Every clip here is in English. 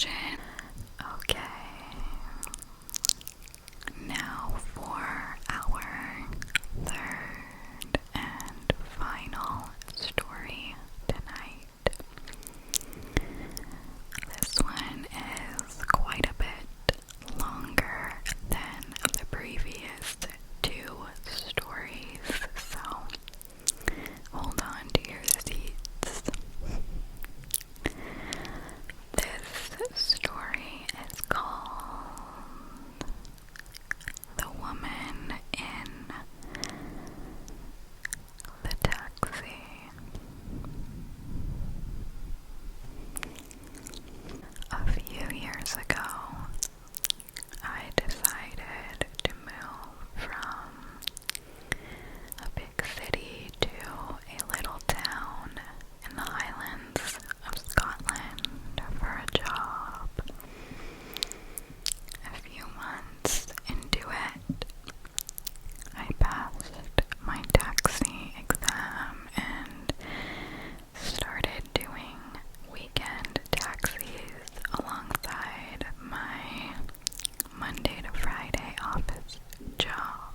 question. Okay. Now for our third and final story tonight. This one is quite a bit longer than the previous two stories, so hold on to your seats. This story is called The Woman in the Taxi. A few years ago, I decided to move from a big city to a little town in the Highlands of Scotland for a job. A few months into it, I passed my taxi exam and started doing weekend taxis alongside my Monday to Friday office job.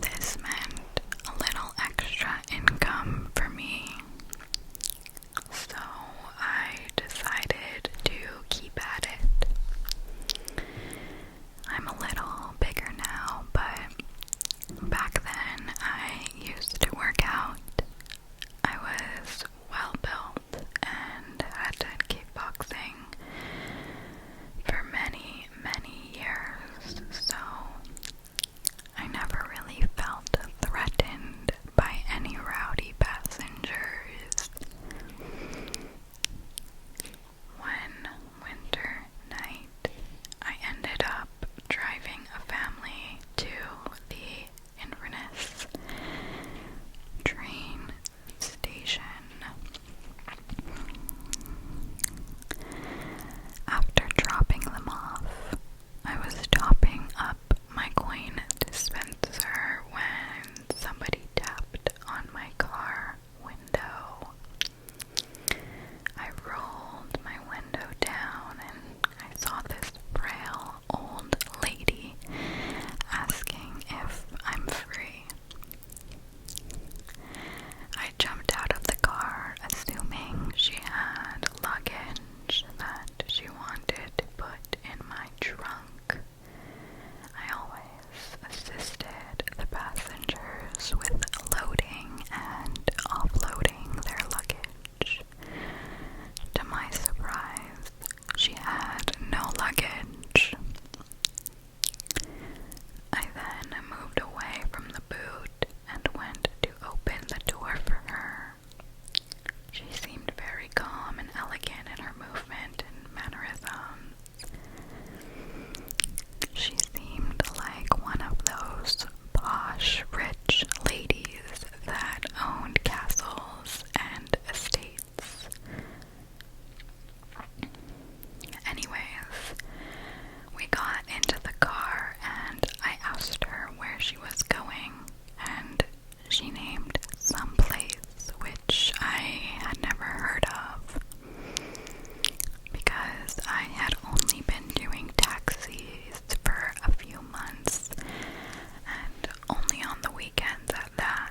This meant a little extra income for me, so I decided to keep at it. I'm a little bigger now, but back then I used to work out. I was well built and had done kickboxing for many, many years, so I never really felt threatened by any rowdy passengers. One winter night, I ended up driving a family to the Inverness train station. After dropping them off, I was topping up my coin dispenser when somebody tapped on my car window. I rolled my window down and I saw this frail old lady asking if I'm free. I jumped out of the car, assuming she had luggage that she wanted to put in my trunk. I always assisted the passengers with loading and offloading their luggage. To my surprise, she had no luggage. I then moved away from the boot and went to open the door for her. She seemed very calm and elegant in her movement and mannerisms. She seemed like one of those posh, rich ladies that owned castles and estates. Anyways, we got into the car and I asked her where she was going, and she named some place which I had never heard of, because I had only been doing taxis for a few months and only on the weekends at that.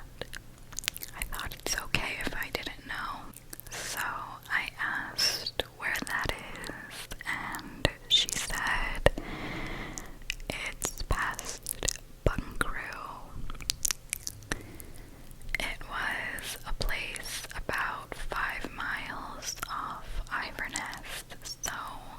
I thought it's okay if I didn't know, so I asked where that is, and she said it's past Bungaroo. It was a place about 5 miles off Inverness, so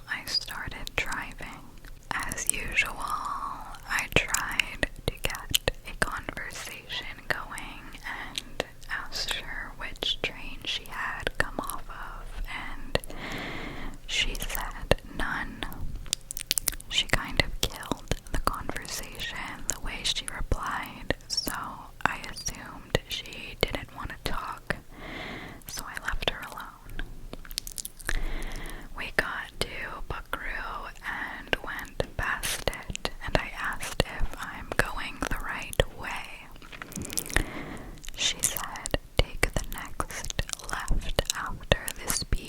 I started driving. As usual, I tried to get a conversation going and asked her which train she had come off of, and she said none. She kind of killed the conversation the way she replied, so I assumed she didn't want to talk, so I left her alone. We got to Buckaroo and went past it, and I asked if I'm going the right way. She said, take the next left after the speed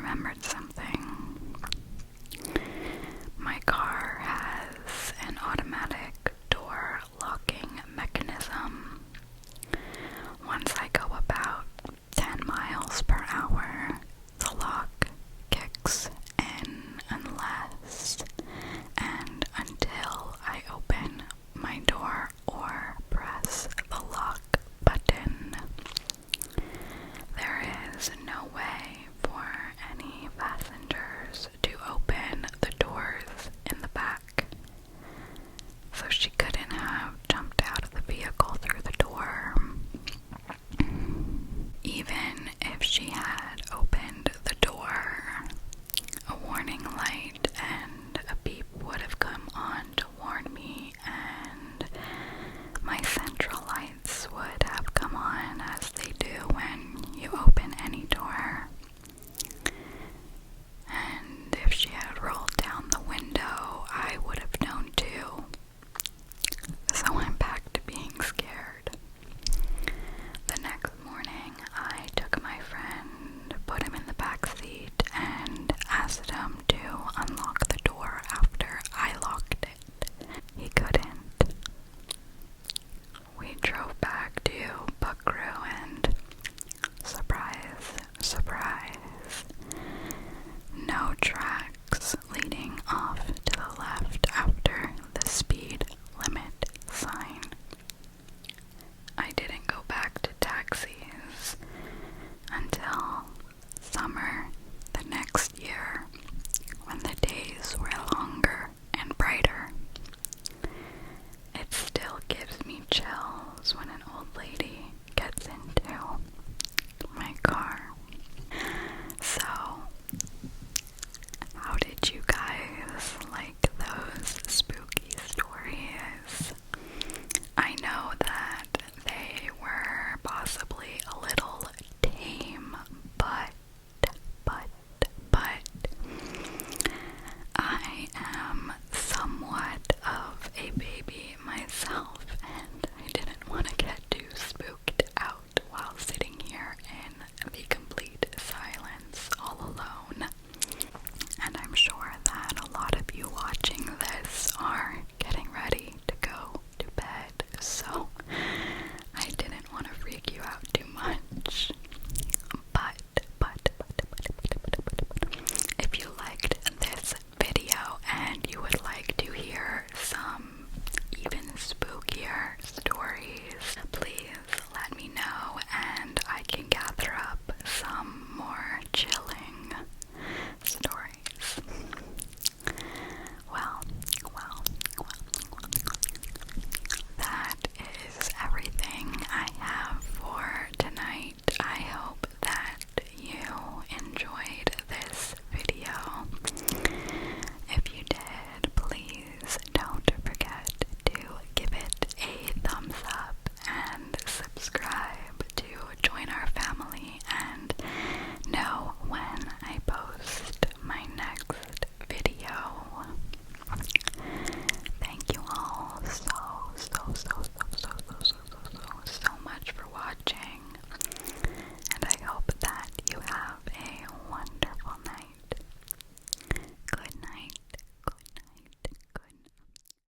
remembered something. My car has an automatic door locking mechanism. Once I go about 10 miles per hour, the lock kicks